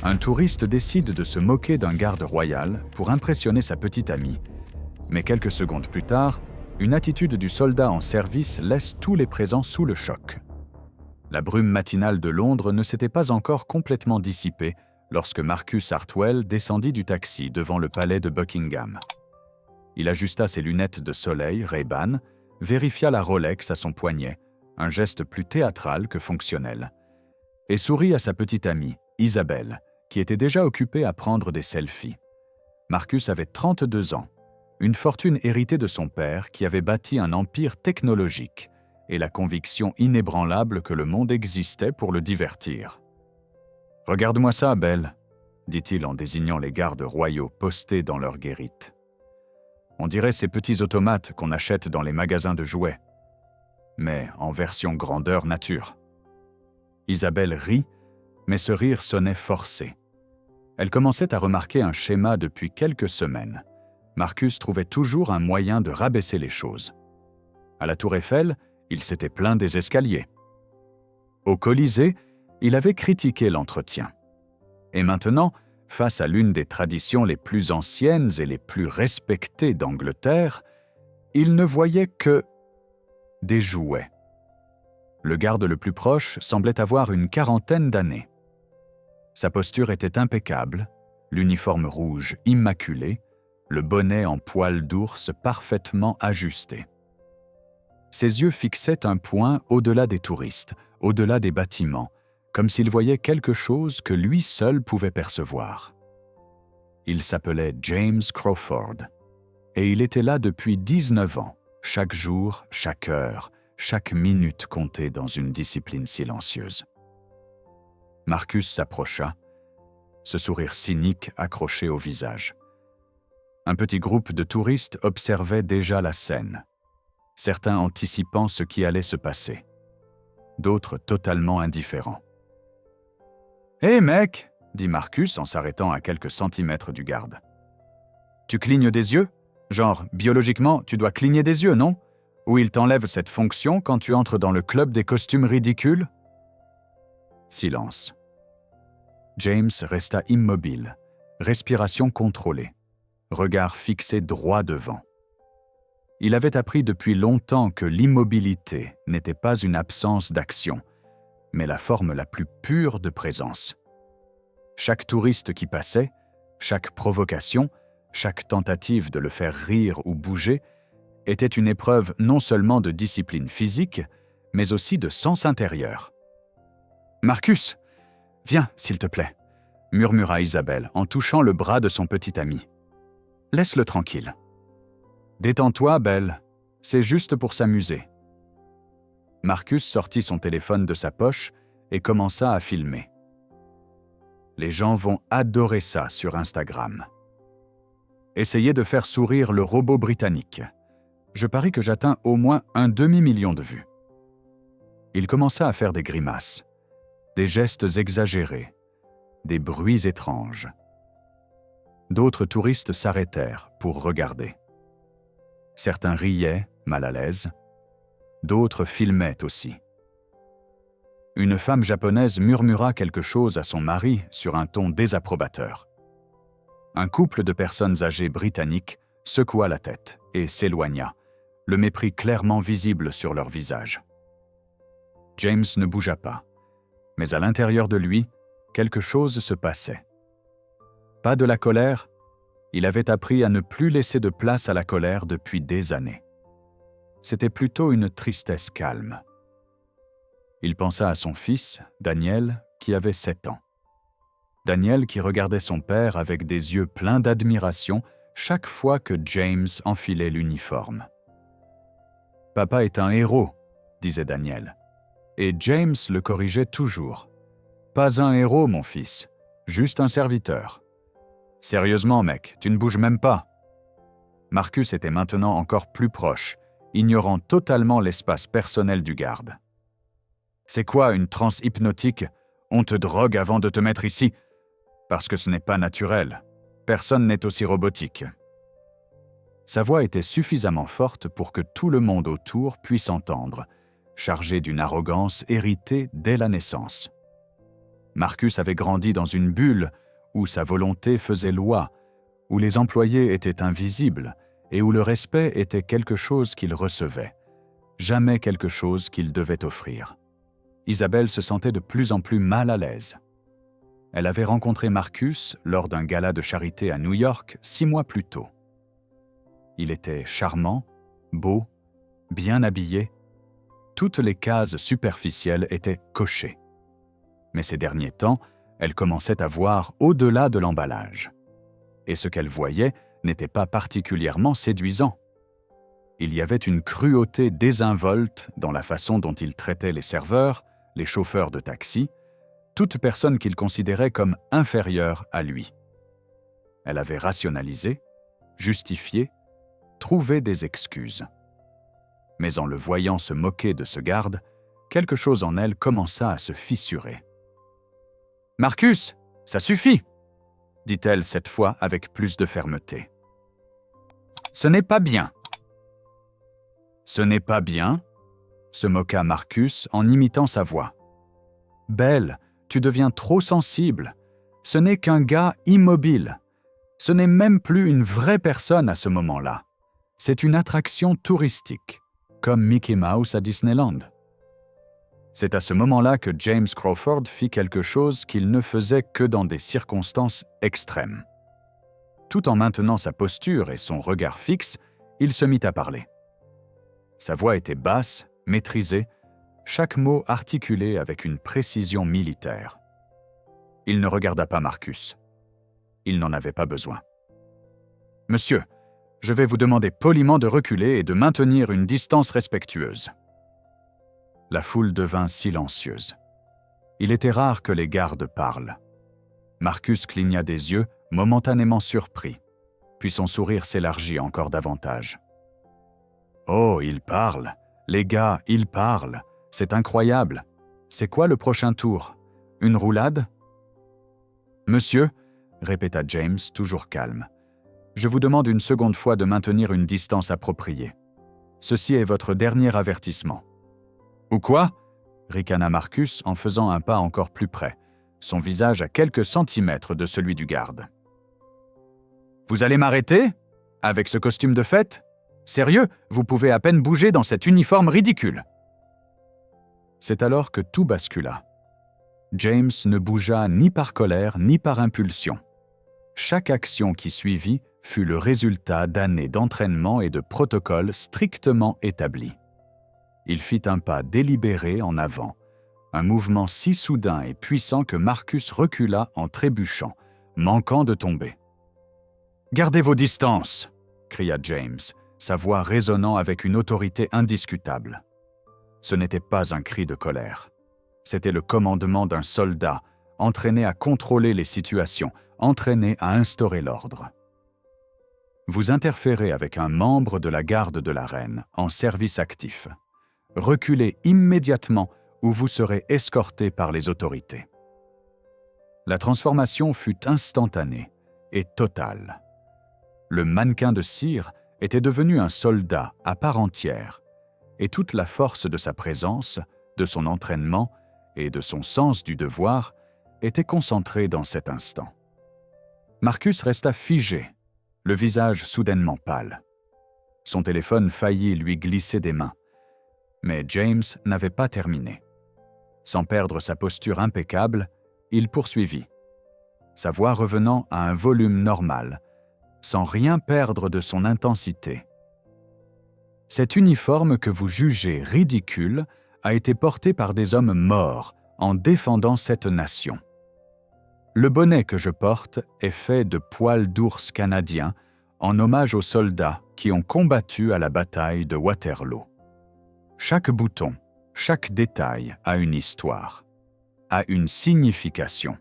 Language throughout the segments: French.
Un touriste décide de se moquer d'un garde royal pour impressionner sa petite amie. Mais quelques secondes plus tard, une attitude du soldat en service laisse tous les présents sous le choc. La brume matinale de Londres ne s'était pas encore complètement dissipée lorsque Marcus Hartwell descendit du taxi devant le palais de Buckingham. Il ajusta ses lunettes de soleil Ray-Ban, vérifia la Rolex à son poignet, un geste plus théâtral que fonctionnel, et sourit à sa petite amie, Isabelle, qui était déjà occupée à prendre des selfies. Marcus avait 32 ans, une fortune héritée de son père qui avait bâti un empire technologique et la conviction inébranlable que le monde existait pour le divertir. « Regarde-moi ça, Belle », dit-il en désignant les gardes royaux postés dans leur guérite. « On dirait ces petits automates qu'on achète dans les magasins de jouets, mais en version grandeur nature. » Isabelle rit, mais ce rire sonnait forcé. Elle commençait à remarquer un schéma depuis quelques semaines. Marcus trouvait toujours un moyen de rabaisser les choses. À la Tour Eiffel, il s'était plaint des escaliers. Au Colisée, il avait critiqué l'entretien. Et maintenant, face à l'une des traditions les plus anciennes et les plus respectées d'Angleterre, il ne voyait que des jouets. Le garde le plus proche semblait avoir une quarantaine d'années. Sa posture était impeccable, l'uniforme rouge immaculé, le bonnet en poil d'ours parfaitement ajusté. Ses yeux fixaient un point au-delà des touristes, au-delà des bâtiments, comme s'il voyait quelque chose que lui seul pouvait percevoir. Il s'appelait James Crawford, et il était là depuis 19 ans, chaque jour, chaque heure, chaque minute comptée dans une discipline silencieuse. Marcus s'approcha, ce sourire cynique accroché au visage. Un petit groupe de touristes observait déjà la scène, certains anticipant ce qui allait se passer, d'autres totalement indifférents. « Hé mec !» dit Marcus en s'arrêtant à quelques centimètres du garde. « Tu clignes des yeux ? Genre, biologiquement, tu dois cligner des yeux, non ? Ou il t'enlève cette fonction quand tu entres dans le club des costumes ridicules ?» Silence. James resta immobile, respiration contrôlée, regard fixé droit devant. Il avait appris depuis longtemps que l'immobilité n'était pas une absence d'action, mais la forme la plus pure de présence. Chaque touriste qui passait, chaque provocation, chaque tentative de le faire rire ou bouger était une épreuve non seulement de discipline physique, mais aussi de sens intérieur. « Marcus, viens, s'il te plaît », murmura Isabelle en touchant le bras de son petit ami. « Laisse-le tranquille. »« Détends-toi, Belle, c'est juste pour s'amuser. » Marcus sortit son téléphone de sa poche et commença à filmer. Les gens vont adorer ça sur Instagram. Essayez de faire sourire le robot britannique. Je parie que j'atteins au moins un demi-million de vues. Il commença à faire des grimaces, des gestes exagérés, des bruits étranges. D'autres touristes s'arrêtèrent pour regarder. Certains riaient, mal à l'aise. D'autres filmaient aussi. Une femme japonaise murmura quelque chose à son mari sur un ton désapprobateur. Un couple de personnes âgées britanniques secoua la tête et s'éloigna, le mépris clairement visible sur leur visage. James ne bougea pas, mais à l'intérieur de lui, quelque chose se passait. Pas de la colère, il avait appris à ne plus laisser de place à la colère depuis des années. C'était plutôt une tristesse calme. Il pensa à son fils, Daniel, qui avait 7 ans. Daniel qui regardait son père avec des yeux pleins d'admiration chaque fois que James enfilait l'uniforme. « Papa est un héros », disait Daniel. Et James le corrigeait toujours. « Pas un héros, mon fils, juste un serviteur. »« Sérieusement, mec, tu ne bouges même pas. » Marcus était maintenant encore plus proche, ignorant totalement l'espace personnel du garde. « C'est quoi une transe hypnotique ? On te drogue avant de te mettre ici ? Parce que ce n'est pas naturel. Personne n'est aussi robotique. » Sa voix était suffisamment forte pour que tout le monde autour puisse entendre, chargée d'une arrogance héritée dès la naissance. Marcus avait grandi dans une bulle où sa volonté faisait loi, où les employés étaient invisibles et où le respect était quelque chose qu'il recevait, jamais quelque chose qu'il devait offrir. Isabelle se sentait de plus en plus mal à l'aise. Elle avait rencontré Marcus lors d'un gala de charité à New York 6 mois plus tôt. Il était charmant, beau, bien habillé. Toutes les cases superficielles étaient cochées. Mais ces derniers temps, elle commençait à voir au-delà de l'emballage. Et ce qu'elle voyait n'était pas particulièrement séduisant. Il y avait une cruauté désinvolte dans la façon dont il traitait les serveurs, les chauffeurs de taxi, toute personne qu'il considérait comme inférieure à lui. Elle avait rationalisé, justifié, trouvé des excuses. Mais en le voyant se moquer de ce garde, quelque chose en elle commença à se fissurer. « Marcus, ça suffit !» dit-elle cette fois avec plus de fermeté. « Ce n'est pas bien. »« Ce n'est pas bien ?» se moqua Marcus en imitant sa voix. « Belle, tu deviens trop sensible. Ce n'est qu'un gars immobile. Ce n'est même plus une vraie personne à ce moment-là. C'est une attraction touristique, comme Mickey Mouse à Disneyland. » C'est à ce moment-là que James Crawford fit quelque chose qu'il ne faisait que dans des circonstances extrêmes. Tout en maintenant sa posture et son regard fixe, il se mit à parler. Sa voix était basse, maîtrisée, chaque mot articulé avec une précision militaire. Il ne regarda pas Marcus. Il n'en avait pas besoin. « Monsieur, je vais vous demander poliment de reculer et de maintenir une distance respectueuse. » La foule devint silencieuse. Il était rare que les gardes parlent. Marcus cligna des yeux, momentanément surpris, puis son sourire s'élargit encore davantage. « Oh, il parle! Les gars, il parle! C'est incroyable! C'est quoi le prochain tour? Une roulade? »« Monsieur, » répéta James, toujours calme, « je vous demande une seconde fois de maintenir une distance appropriée. Ceci est votre dernier avertissement. » « Ou quoi ?» ricana Marcus en faisant un pas encore plus près, son visage à quelques centimètres de celui du garde. « Vous allez m'arrêter? Avec ce costume de fête? Sérieux, vous pouvez à peine bouger dans cet uniforme ridicule. » C'est alors que tout bascula. James ne bougea ni par colère ni par impulsion. Chaque action qui suivit fut le résultat d'années d'entraînement et de protocoles strictement établis. Il fit un pas délibéré en avant, un mouvement si soudain et puissant que Marcus recula en trébuchant, manquant de tomber. « Gardez vos distances !» cria James, sa voix résonnant avec une autorité indiscutable. Ce n'était pas un cri de colère. C'était le commandement d'un soldat, entraîné à contrôler les situations, entraîné à instaurer l'ordre. Vous interférez avec un membre de la garde de la reine en service actif. Reculez immédiatement ou vous serez escorté par les autorités. La transformation fut instantanée et totale. Le mannequin de cire était devenu un soldat à part entière, et toute la force de sa présence, de son entraînement et de son sens du devoir était concentrée dans cet instant. Marcus resta figé, le visage soudainement pâle. Son téléphone faillit lui glisser des mains. Mais James n'avait pas terminé. Sans perdre sa posture impeccable, il poursuivit, sa voix revenant à un volume normal, sans rien perdre de son intensité. « Cet uniforme que vous jugez ridicule a été porté par des hommes morts en défendant cette nation. Le bonnet que je porte est fait de poils d'ours canadiens en hommage aux soldats qui ont combattu à la bataille de Waterloo. Chaque bouton, chaque détail a une histoire, a une signification.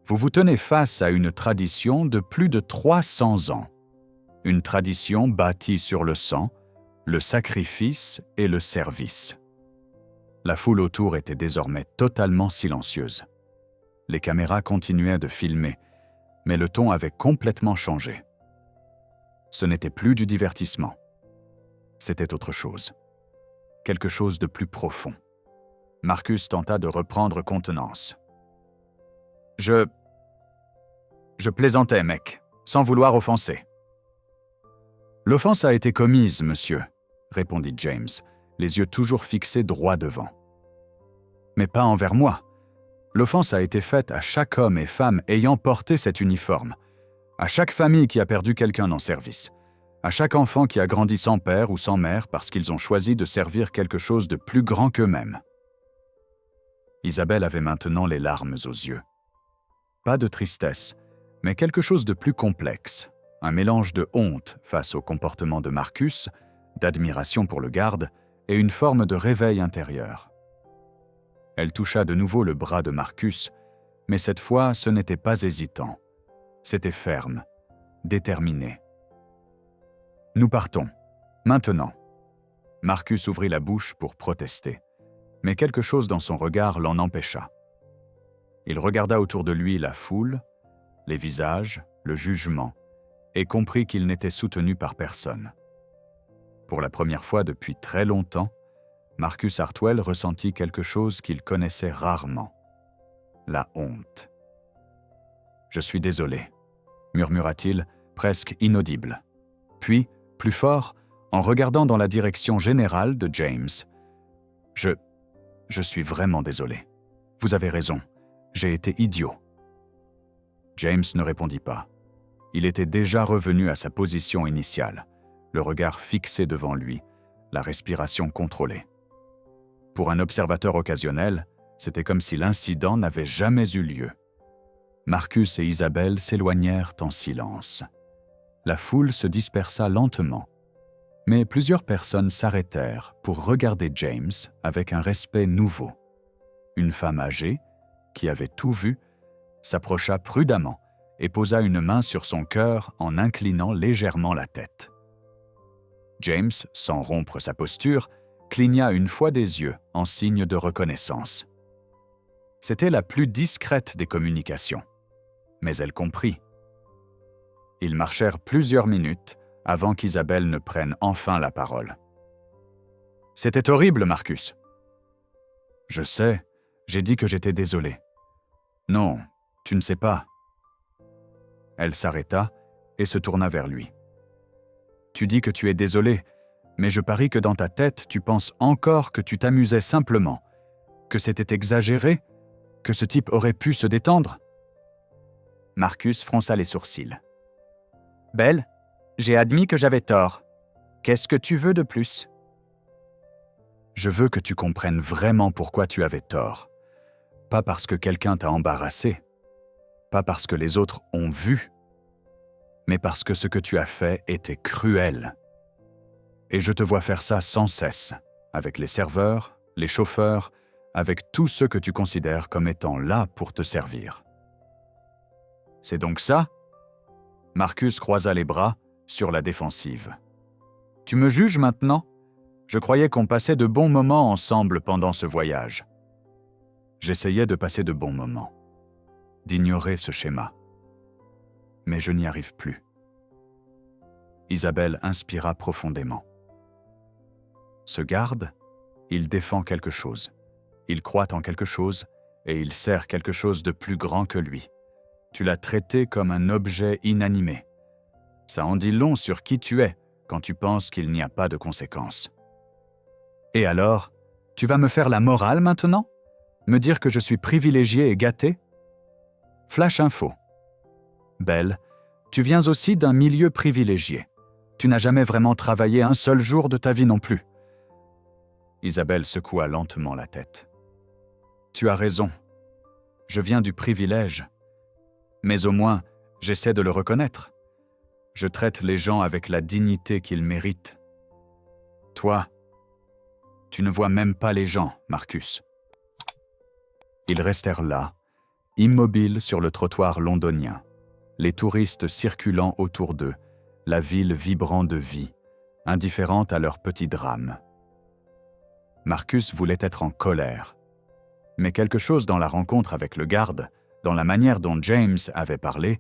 Vous vous tenez face à une tradition de plus de 300 ans. Une tradition bâtie sur le sang, le sacrifice et le service. » La foule autour était désormais totalement silencieuse. Les caméras continuaient de filmer, mais le ton avait complètement changé. Ce n'était plus du divertissement. C'était autre chose. Quelque chose de plus profond. Marcus tenta de reprendre contenance. Je plaisantais, mec, sans vouloir offenser. L'offense a été commise, monsieur, répondit James, les yeux toujours fixés droit devant. Mais pas envers moi. L'offense a été faite à chaque homme et femme ayant porté cet uniforme, à chaque famille qui a perdu quelqu'un en service, à chaque enfant qui a grandi sans père ou sans mère parce qu'ils ont choisi de servir quelque chose de plus grand qu'eux-mêmes. Isabelle avait maintenant les larmes aux yeux. Pas de tristesse, mais quelque chose de plus complexe, un mélange de honte face au comportement de Marcus, d'admiration pour le garde et une forme de réveil intérieur. Elle toucha de nouveau le bras de Marcus, mais cette fois ce n'était pas hésitant. C'était ferme, déterminé. « Nous partons, maintenant. » Marcus ouvrit la bouche pour protester, mais quelque chose dans son regard l'en empêcha. Il regarda autour de lui la foule, les visages, le jugement, et comprit qu'il n'était soutenu par personne. Pour la première fois depuis très longtemps, Marcus Hartwell ressentit quelque chose qu'il connaissait rarement, la honte. « Je suis désolé », murmura-t-il, presque inaudible. Puis, plus fort, en regardant dans la direction générale de James, « Je suis vraiment désolé. Vous avez raison, j'ai été idiot. » James ne répondit pas. Il était déjà revenu à sa position initiale, le regard fixé devant lui, la respiration contrôlée. Pour un observateur occasionnel, c'était comme si l'incident n'avait jamais eu lieu. Marcus et Isabelle s'éloignèrent en silence. La foule se dispersa lentement, mais plusieurs personnes s'arrêtèrent pour regarder James avec un respect nouveau. Une femme âgée, qui avait tout vu, s'approcha prudemment et posa une main sur son cœur en inclinant légèrement la tête. James, sans rompre sa posture, cligna une fois des yeux en signe de reconnaissance. C'était la plus discrète des communications, mais elle comprit. Ils marchèrent plusieurs minutes avant qu'Isabelle ne prenne enfin la parole. « C'était horrible, Marcus. »« Je sais, j'ai dit que j'étais désolé. »« Non, tu ne sais pas. » Elle s'arrêta et se tourna vers lui. « Tu dis que tu es désolé, mais je parie que dans ta tête, tu penses encore que tu t'amusais simplement, que c'était exagéré, que ce type aurait pu se détendre ?» Marcus fronça les sourcils. « Belle, j'ai admis que j'avais tort. Qu'est-ce que tu veux de plus ?»« Je veux que tu comprennes vraiment pourquoi tu avais tort. Pas parce que quelqu'un t'a embarrassé, pas parce que les autres ont vu, mais parce que ce que tu as fait était cruel. Et je te vois faire ça sans cesse, avec les serveurs, les chauffeurs, avec tous ceux que tu considères comme étant là pour te servir. » « C'est donc ça ?» Marcus croisa les bras, sur la défensive. « Tu me juges maintenant ? Je croyais qu'on passait de bons moments ensemble pendant ce voyage. » J'essayais de passer de bons moments, d'ignorer ce schéma. Mais je n'y arrive plus. Isabelle inspira profondément. Ce garde, il défend quelque chose. Il croit en quelque chose et il sert quelque chose de plus grand que lui. Tu l'as traité comme un objet inanimé. Ça en dit long sur qui tu es quand tu penses qu'il n'y a pas de conséquences. Et alors, tu vas me faire la morale maintenant ? Me dire que je suis privilégié et gâté ? Flash info. Belle, tu viens aussi d'un milieu privilégié. Tu n'as jamais vraiment travaillé un seul jour de ta vie non plus. Isabelle secoua lentement la tête. Tu as raison. Je viens du privilège. Mais au moins, j'essaie de le reconnaître. Je traite les gens avec la dignité qu'ils méritent. Toi, tu ne vois même pas les gens, Marcus. Ils restèrent là, immobiles sur le trottoir londonien, les touristes circulant autour d'eux, la ville vibrant de vie, indifférente à leur petit drame. Marcus voulait être en colère, mais quelque chose dans la rencontre avec le garde, dans la manière dont James avait parlé,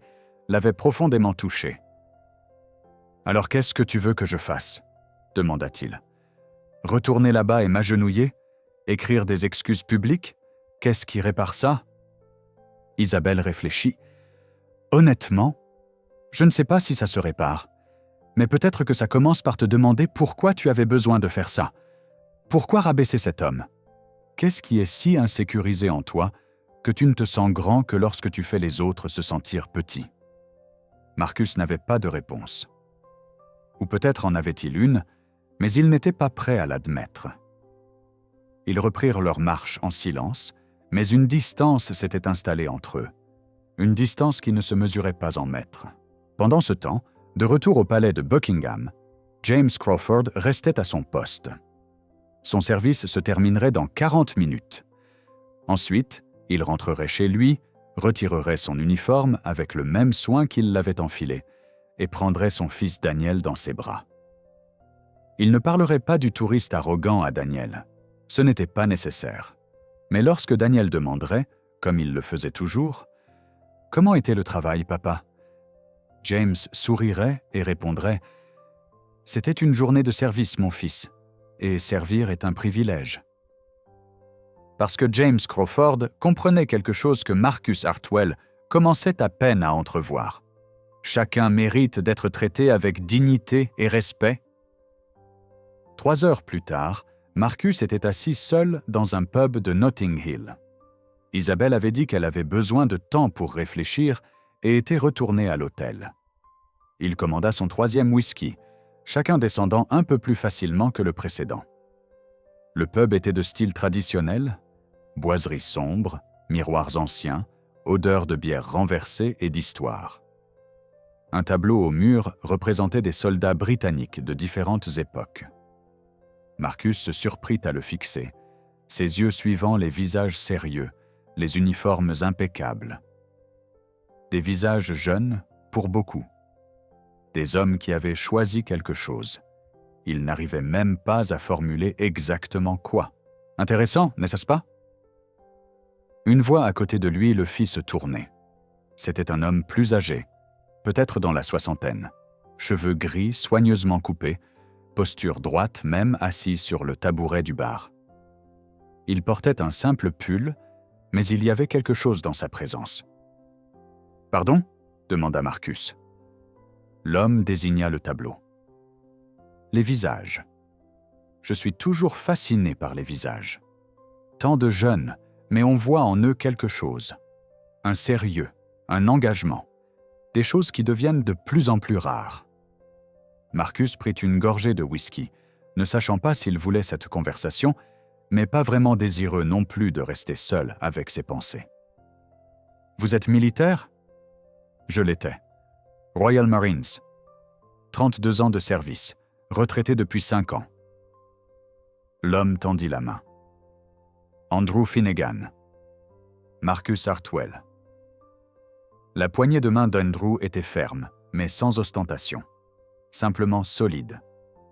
l'avait profondément touché. « Alors qu'est-ce que tu veux que je fasse ?» demanda-t-il. « Retourner là-bas et m'agenouiller ? Écrire des excuses publiques ? Qu'est-ce qui répare ça ?» Isabelle réfléchit. « Honnêtement, je ne sais pas si ça se répare, mais peut-être que ça commence par te demander pourquoi tu avais besoin de faire ça. Pourquoi rabaisser cet homme? Qu'est-ce qui est si insécurisé en toi que tu ne te sens grand que lorsque tu fais les autres se sentir petits ?» Marcus n'avait pas de réponse. Ou peut-être en avait-il une, mais il n'était pas prêt à l'admettre. Ils reprirent leur marche en silence, mais une distance s'était installée entre eux. Une distance qui ne se mesurait pas en mètres. Pendant ce temps, de retour au palais de Buckingham, James Crawford restait à son poste. Son service se terminerait dans 40 minutes. Ensuite, il rentrerait chez lui, retirerait son uniforme avec le même soin qu'il l'avait enfilé et prendrait son fils Daniel dans ses bras. Il ne parlerait pas du touriste arrogant à Daniel. Ce n'était pas nécessaire. Mais lorsque Daniel demanderait, comme il le faisait toujours, « Comment était le travail, papa ?» James sourirait et répondrait « C'était une journée de service, mon fils, et servir est un privilège. » Parce que James Crawford comprenait quelque chose que Marcus Hartwell commençait à peine à entrevoir. Chacun mérite d'être traité avec dignité et respect. 3 heures plus tard, Marcus était assis seul dans un pub de Notting Hill. Isabelle avait dit qu'elle avait besoin de temps pour réfléchir et était retournée à l'hôtel. Il commanda son 3e whisky, chacun descendant un peu plus facilement que le précédent. Le pub était de style traditionnel, boiseries sombres, miroirs anciens, odeur de bière renversée et d'histoire. Un tableau au mur représentait des soldats britanniques de différentes époques. Marcus se surprit à le fixer, ses yeux suivant les visages sérieux, les uniformes impeccables. Des visages jeunes, pour beaucoup. Des hommes qui avaient choisi quelque chose. Il n'arrivait même pas à formuler exactement quoi. Intéressant, n'est-ce pas? Une voix à côté de lui le fit se tourner. C'était un homme plus âgé, peut-être dans la 60aine, cheveux gris soigneusement coupés, posture droite même assis sur le tabouret du bar. Il portait un simple pull, mais il y avait quelque chose dans sa présence. « Pardon ?» demanda Marcus. L'homme désigna le tableau. Les visages. Je suis toujours fasciné par les visages. Tant de jeunes, mais on voit en eux quelque chose. Un sérieux, un engagement. Des choses qui deviennent de plus en plus rares. Marcus prit une gorgée de whisky, ne sachant pas s'il voulait cette conversation, mais pas vraiment désireux non plus de rester seul avec ses pensées. « Vous êtes militaire ?» Je l'étais. Royal Marines. 32 ans de service, retraité depuis 5 ans. L'homme tendit la main. Andrew Finnegan. Marcus Hartwell. La poignée de main d'Andrew était ferme, mais sans ostentation. Simplement solide,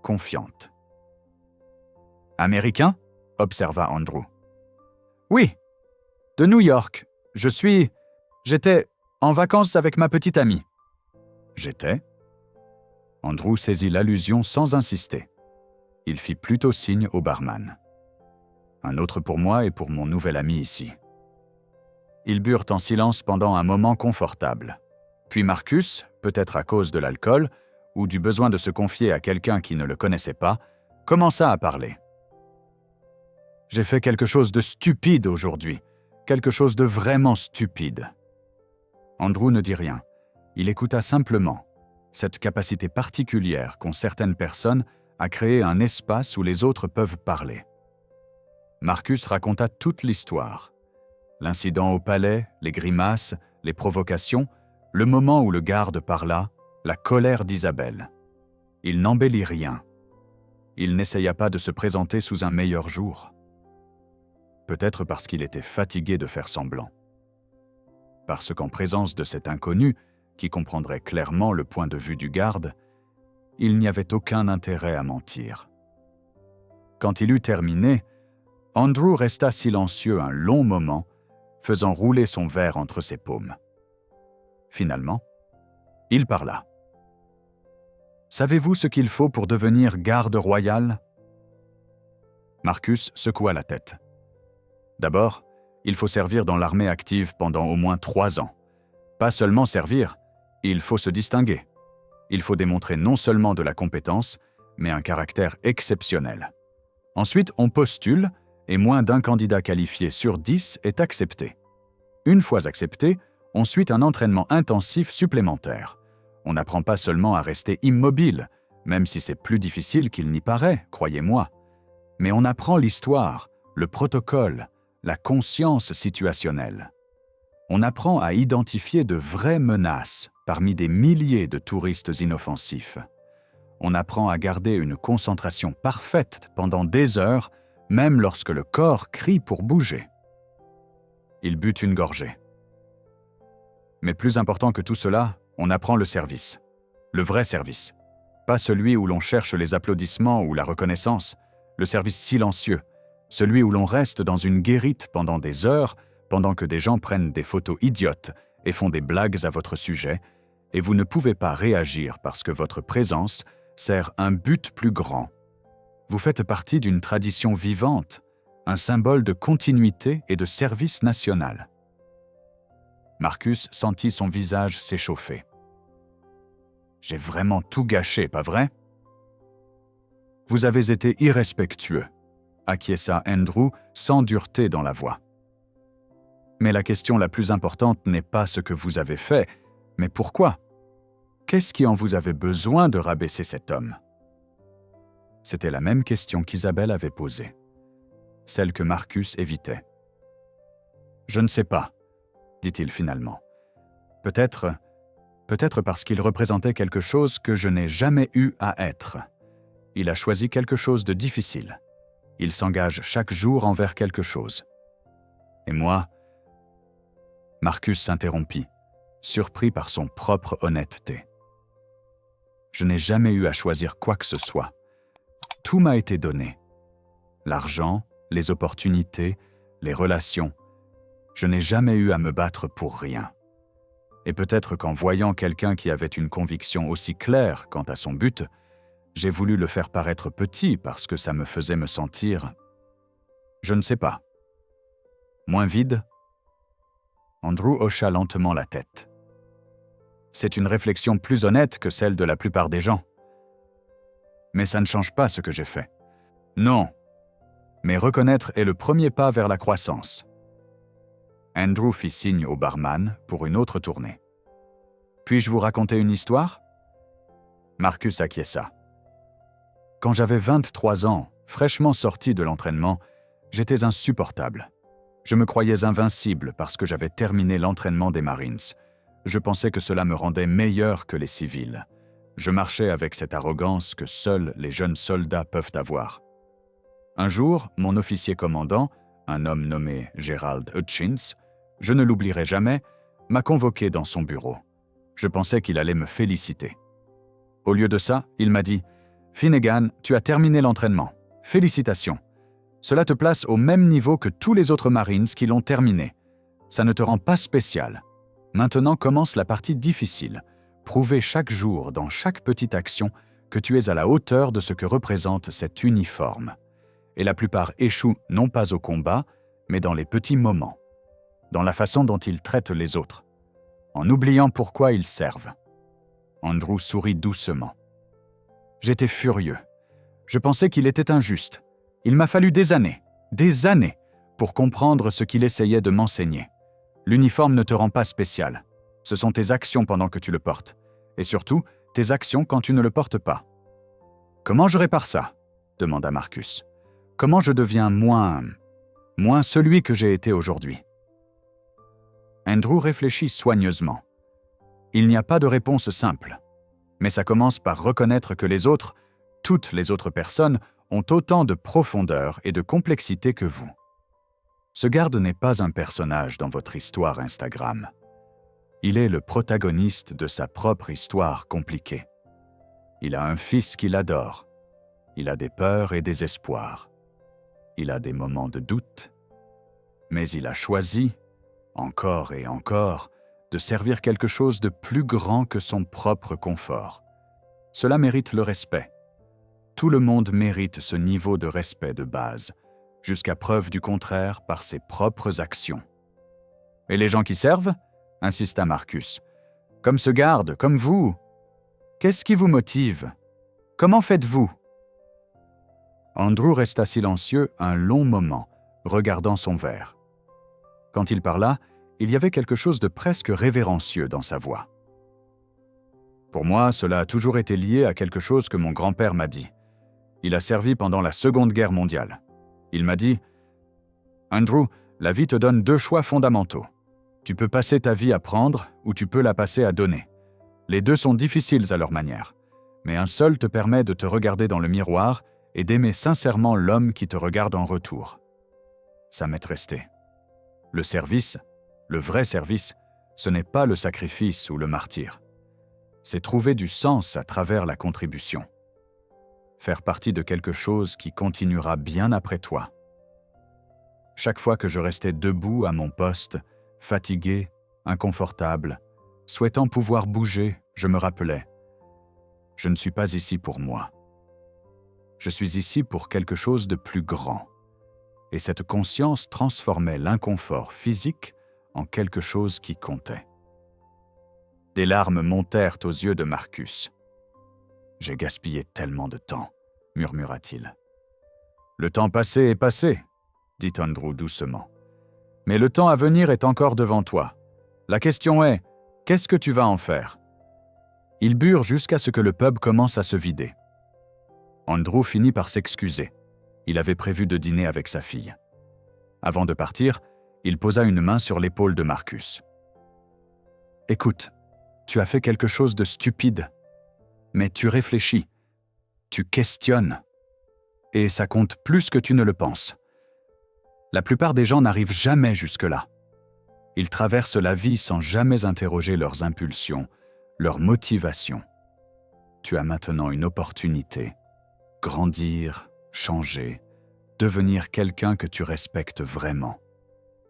confiante. « Américain ?» observa Andrew. « Oui, de New York. J'étais en vacances avec ma petite amie. » J'étais. Andrew saisit l'allusion sans insister. Il fit plutôt signe au barman. Un autre pour moi et pour mon nouvel ami ici. Ils burent en silence pendant un moment confortable. Puis Marcus, peut-être à cause de l'alcool, ou du besoin de se confier à quelqu'un qui ne le connaissait pas, commença à parler. « J'ai fait quelque chose de stupide aujourd'hui, quelque chose de vraiment stupide. » Andrew ne dit rien. Il écouta simplement, cette capacité particulière qu'ont certaines personnes à créer un espace où les autres peuvent parler. Marcus raconta toute l'histoire. L'incident au palais, les grimaces, les provocations, le moment où le garde parla, la colère d'Isabelle. Il n'embellit rien. Il n'essaya pas de se présenter sous un meilleur jour. Peut-être parce qu'il était fatigué de faire semblant. Parce qu'en présence de cet inconnu, qui comprendrait clairement le point de vue du garde, il n'y avait aucun intérêt à mentir. Quand il eut terminé, Andrew resta silencieux un long moment, faisant rouler son verre entre ses paumes. Finalement, il parla. « Savez-vous ce qu'il faut pour devenir garde royal ?» Marcus secoua la tête. « D'abord, Il faut servir dans l'armée active pendant au moins 3 ans. Pas seulement servir, il faut se distinguer. Il faut démontrer non seulement de la compétence, mais un caractère exceptionnel. Ensuite, on postule et moins d'un candidat qualifié sur 10 est accepté. Une fois accepté, on suit un entraînement intensif supplémentaire. On n'apprend pas seulement à rester immobile, même si c'est plus difficile qu'il n'y paraît, croyez-moi. Mais on apprend l'histoire, le protocole, la conscience situationnelle. On apprend à identifier de vraies menaces parmi des milliers de touristes inoffensifs. On apprend à garder une concentration parfaite pendant des heures, même lorsque le corps crie pour bouger. Il but une gorgée. Mais plus important que tout cela, on apprend le service. Le vrai service. Pas celui où l'on cherche les applaudissements ou la reconnaissance, le service silencieux, celui où l'on reste dans une guérite pendant des heures, pendant que des gens prennent des photos idiotes et font des blagues à votre sujet, et vous ne pouvez pas réagir parce que votre présence sert un but plus grand. Vous faites partie d'une tradition vivante, un symbole de continuité et de service national. Marcus sentit son visage s'échauffer. « J'ai vraiment tout gâché, pas vrai ?» « Vous avez été irrespectueux », acquiesça Andrew sans dureté dans la voix. « Mais la question la plus importante n'est pas ce que vous avez fait, mais pourquoi ? Qu'est-ce qui en vous avait besoin de rabaisser cet homme ?» C'était la même question qu'Isabelle avait posée, celle que Marcus évitait. « Je ne sais pas, » dit-il finalement. « Peut-être parce qu'il représentait quelque chose que je n'ai jamais eu à être. Il a choisi quelque chose de difficile. Il s'engage chaque jour envers quelque chose. Et moi... » Marcus s'interrompit, surpris par son propre honnêteté. « Je n'ai jamais eu à choisir quoi que ce soit. Tout m'a été donné. L'argent, les opportunités, les relations. Je n'ai jamais eu à me battre pour rien. Et peut-être qu'en voyant quelqu'un qui avait une conviction aussi claire quant à son but, j'ai voulu le faire paraître petit parce que ça me faisait me sentir... Je ne sais pas. Moins vide ? » Andrew hocha lentement la tête. « C'est une réflexion plus honnête que celle de la plupart des gens. Mais ça ne change pas ce que j'ai fait. Non. Mais reconnaître est le premier pas vers la croissance. » Andrew fit signe au barman pour une autre tournée. « Puis-je vous raconter une histoire ?» Marcus acquiesça. « Quand j'avais 23 ans, fraîchement sorti de l'entraînement, j'étais insupportable. Je me croyais invincible parce que j'avais terminé l'entraînement des Marines. Je pensais que cela me rendait meilleur que les civils. Je marchais avec cette arrogance que seuls les jeunes soldats peuvent avoir. Un jour, mon officier commandant, un homme nommé Gerald Hutchins, je ne l'oublierai jamais, m'a convoqué dans son bureau. Je pensais qu'il allait me féliciter. Au lieu de ça, il m'a dit « Finnegan, tu as terminé l'entraînement. Félicitations. Cela te place au même niveau que tous les autres Marines qui l'ont terminé. Ça ne te rend pas spécial. Maintenant commence la partie difficile. Prouver chaque jour, dans chaque petite action, que tu es à la hauteur de ce que représente cet uniforme. Et la plupart échouent non pas au combat, mais dans les petits moments, dans la façon dont ils traitent les autres, en oubliant pourquoi ils servent. » Andrew sourit doucement. J'étais furieux. Je pensais qu'il était injuste. Il m'a fallu des années, pour comprendre ce qu'il essayait de m'enseigner. L'uniforme ne te rend pas spécial. Ce sont tes actions pendant que tu le portes. Et surtout, tes actions quand tu ne le portes pas. « Comment je répare ça ?» demanda Marcus. « Comment je deviens moins celui que j'ai été aujourd'hui ?» Andrew réfléchit soigneusement. Il n'y a pas de réponse simple. Mais ça commence par reconnaître que les autres, toutes les autres personnes, ont autant de profondeur et de complexité que vous. Ce garde n'est pas un personnage dans votre histoire Instagram. Il est le protagoniste de sa propre histoire compliquée. Il a un fils qu'il adore. Il a des peurs et des espoirs. Il a des moments de doute. Mais il a choisi, encore et encore, de servir quelque chose de plus grand que son propre confort. Cela mérite le respect. Tout le monde mérite ce niveau de respect de base. jusqu'à preuve du contraire par ses propres actions. « Et les gens qui servent » insista Marcus. « Comme ce garde, comme vous. Qu'est-ce qui vous motive? Comment faites-vous » Andrew resta silencieux un long moment, regardant son verre. Quand il parla, il y avait quelque chose de presque révérencieux dans sa voix. Pour moi, cela a toujours été lié à quelque chose que mon grand-père m'a dit. Il a servi pendant la Seconde Guerre mondiale. Il m'a dit « Andrew, la vie te donne 2 choix fondamentaux. Tu peux passer ta vie à prendre ou tu peux la passer à donner. Les 2 sont difficiles à leur manière, mais un seul te permet de te regarder dans le miroir et d'aimer sincèrement l'homme qui te regarde en retour. » Ça m'est resté. Le service, le vrai service, ce n'est pas le sacrifice ou le martyre. C'est trouver du sens à travers la contribution. Faire partie de quelque chose qui continuera bien après toi. Chaque fois que je restais debout à mon poste, fatigué, inconfortable, souhaitant pouvoir bouger, je me rappelais « Je ne suis pas ici pour moi. Je suis ici pour quelque chose de plus grand. » Et cette conscience transformait l'inconfort physique en quelque chose qui comptait. Des larmes montèrent aux yeux de Marcus. « J'ai gaspillé tellement de temps, » murmura-t-il. « Le temps passé est passé, » dit Andrew doucement. « Mais le temps à venir est encore devant toi. La question est, qu'est-ce que tu vas en faire ?» Ils burent jusqu'à ce que le pub commence à se vider. Andrew finit par s'excuser. Il avait prévu de dîner avec sa fille. Avant de partir, il posa une main sur l'épaule de Marcus. « Écoute, tu as fait quelque chose de stupide, mais tu réfléchis, tu questionnes, et ça compte plus que tu ne le penses. La plupart des gens n'arrivent jamais jusque-là. Ils traversent la vie sans jamais interroger leurs impulsions, leurs motivations. Tu as maintenant une opportunité. Grandir, changer, devenir quelqu'un que tu respectes vraiment.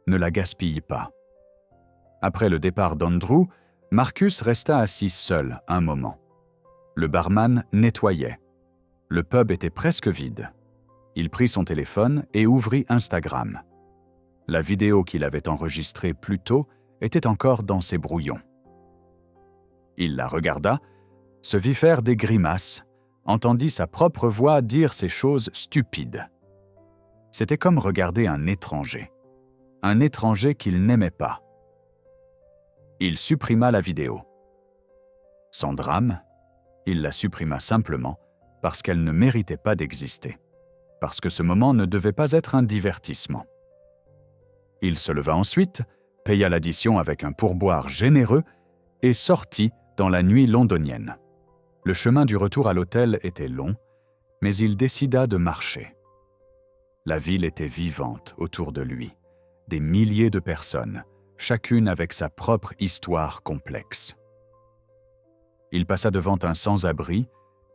Ne la gaspille pas. » Après le départ d'Andrew, Marcus resta assis seul un moment. Le barman nettoyait. Le pub était presque vide. Il prit son téléphone et ouvrit Instagram. La vidéo qu'il avait enregistrée plus tôt était encore dans ses brouillons. Il la regarda, se vit faire des grimaces, entendit sa propre voix dire ces choses stupides. C'était comme regarder un étranger qu'il n'aimait pas. Il supprima la vidéo. Sans drame, il la supprima simplement parce qu'elle ne méritait pas d'exister, parce que ce moment ne devait pas être un divertissement. Il se leva ensuite, paya l'addition avec un pourboire généreux et sortit dans la nuit londonienne. Le chemin du retour à l'hôtel était long, mais il décida de marcher. La ville était vivante autour de lui, des milliers de personnes, chacune avec sa propre histoire complexe. Il passa devant un sans-abri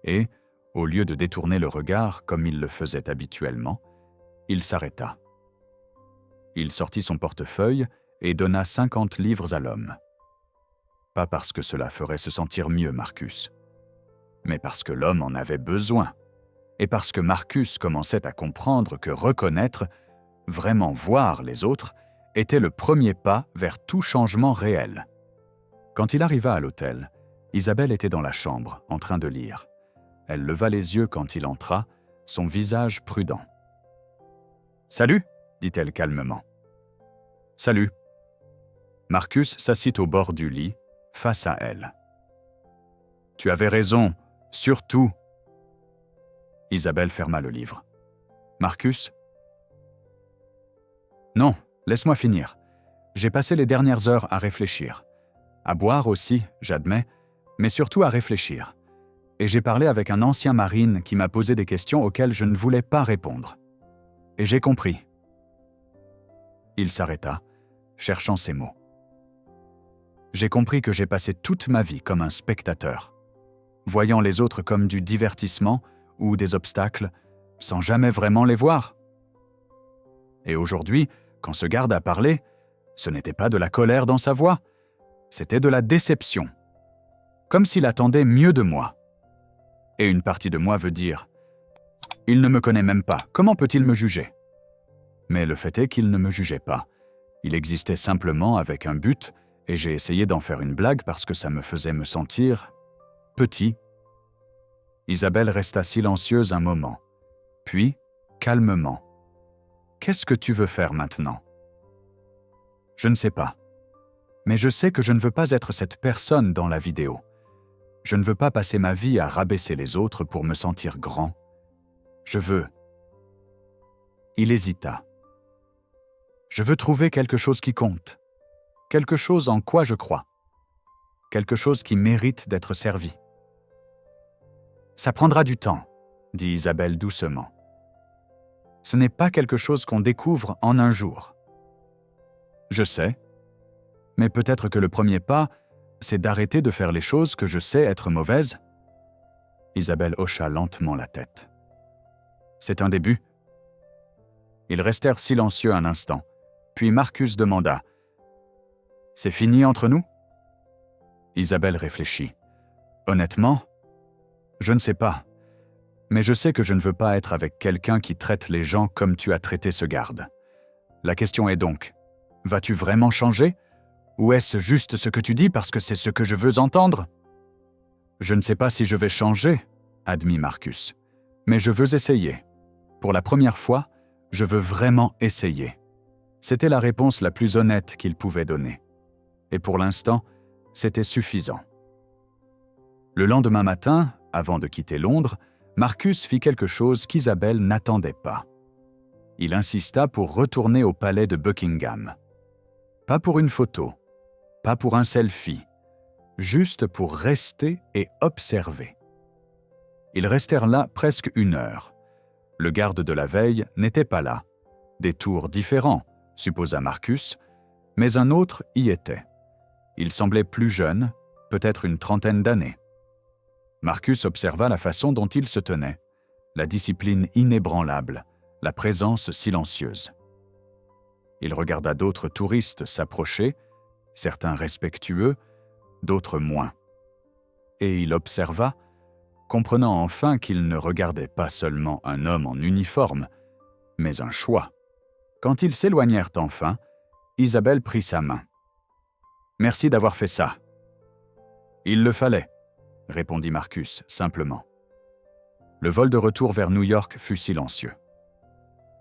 et, au lieu de détourner le regard comme il le faisait habituellement, il s'arrêta. Il sortit son portefeuille et donna 50 livres à l'homme. Pas parce que cela ferait se sentir mieux Marcus, mais parce que l'homme en avait besoin, et parce que Marcus commençait à comprendre que reconnaître, vraiment voir les autres, était le premier pas vers tout changement réel. Quand il arriva à l'hôtel, Isabelle était dans la chambre, en train de lire. Elle leva les yeux quand il entra, son visage prudent. « Salut !» dit-elle calmement. « Salut !» Marcus s'assit au bord du lit, face à elle. « Tu avais raison, surtout !» Isabelle ferma le livre. « Marcus ?»« Non, laisse-moi finir. J'ai passé les dernières heures à réfléchir. À boire aussi, j'admets, mais surtout à réfléchir. Et j'ai parlé avec un ancien marine qui m'a posé des questions auxquelles je ne voulais pas répondre. Et j'ai compris. » Il s'arrêta, cherchant ses mots. « J'ai compris que j'ai passé toute ma vie comme un spectateur, voyant les autres comme du divertissement ou des obstacles, sans jamais vraiment les voir. Et aujourd'hui, quand ce garde a parlé, ce n'était pas de la colère dans sa voix, c'était de la déception, comme s'il attendait mieux de moi. Et une partie de moi veut dire « Il ne me connaît même pas, comment peut-il me juger ?» Mais le fait est qu'il ne me jugeait pas. Il existait simplement avec un but, et j'ai essayé d'en faire une blague parce que ça me faisait me sentir petit. Isabelle resta silencieuse un moment. Puis, calmement. « Qu'est-ce que tu veux faire maintenant ?»« Je ne sais pas. Mais je sais que je ne veux pas être cette personne dans la vidéo. Je ne veux pas passer ma vie à rabaisser les autres pour me sentir grand. Je veux... » Il hésita. « Je veux trouver quelque chose qui compte. Quelque chose en quoi je crois. Quelque chose qui mérite d'être servi. »« Ça prendra du temps, » dit Isabelle doucement. « Ce n'est pas quelque chose qu'on découvre en un jour. » Je sais. Mais peut-être que le premier pas, c'est d'arrêter de faire les choses que je sais être mauvaises. Isabelle hocha lentement la tête. C'est un début. Ils restèrent silencieux un instant, puis Marcus demanda « C'est fini entre nous ?» Isabelle réfléchit. « Honnêtement, je ne sais pas, mais je sais que je ne veux pas être avec quelqu'un qui traite les gens comme tu as traité ce garde. La question est donc, vas-tu vraiment changer ? Ou est-ce juste ce que tu dis parce que c'est ce que je veux entendre ? » Je ne sais pas si je vais changer, admit Marcus, mais je veux essayer. Pour la première fois, je veux vraiment essayer. C'était la réponse la plus honnête qu'il pouvait donner. Et pour l'instant, c'était suffisant. Le lendemain matin, avant de quitter Londres, Marcus fit quelque chose qu'Isabelle n'attendait pas. Il insista pour retourner au palais de Buckingham. Pas pour une photo, pas pour un selfie, juste pour rester et observer. Ils restèrent là presque 1 heure. Le garde de la veille n'était pas là. Des tours différents, supposa Marcus, mais un autre y était. Il semblait plus jeune, peut-être une 30aine d'années. Marcus observa la façon dont il se tenait, la discipline inébranlable, la présence silencieuse. Il regarda d'autres touristes s'approcher, certains respectueux, d'autres moins. Et il observa, comprenant enfin qu'il ne regardait pas seulement un homme en uniforme, mais un choix. Quand ils s'éloignèrent enfin, Isabelle prit sa main. « Merci d'avoir fait ça. »« Il le fallait, » répondit Marcus simplement. Le vol de retour vers New York fut silencieux.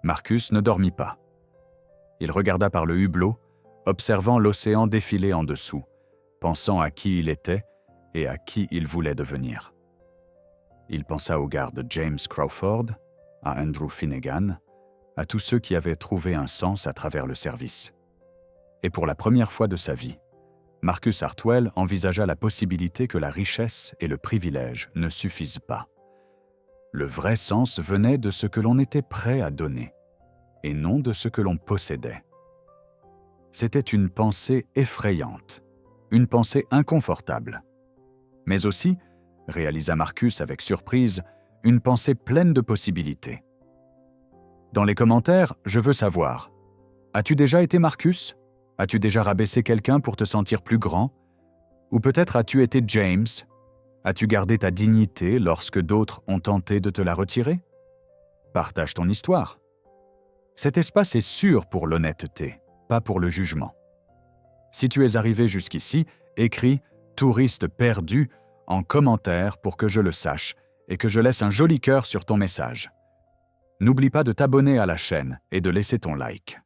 Marcus ne dormit pas. Il regarda par le hublot, observant l'océan défiler en dessous, pensant à qui il était et à qui il voulait devenir. Il pensa au garde James Crawford, à Andrew Finnegan, à tous ceux qui avaient trouvé un sens à travers le service. Et pour la première fois de sa vie, Marcus Hartwell envisagea la possibilité que la richesse et le privilège ne suffisent pas. Le vrai sens venait de ce que l'on était prêt à donner, et non de ce que l'on possédait. C'était une pensée effrayante, une pensée inconfortable. Mais aussi, réalisa Marcus avec surprise, une pensée pleine de possibilités. Dans les commentaires, je veux savoir, as-tu déjà été Marcus ? As-tu déjà rabaissé quelqu'un pour te sentir plus grand ? Ou peut-être as-tu été James ? As-tu gardé ta dignité lorsque d'autres ont tenté de te la retirer ? Partage ton histoire. Cet espace est sûr pour l'honnêteté, pas pour le jugement. Si tu es arrivé jusqu'ici, écris « touriste perdu » en commentaire pour que je le sache et que je laisse un joli cœur sur ton message. N'oublie pas de t'abonner à la chaîne et de laisser ton like.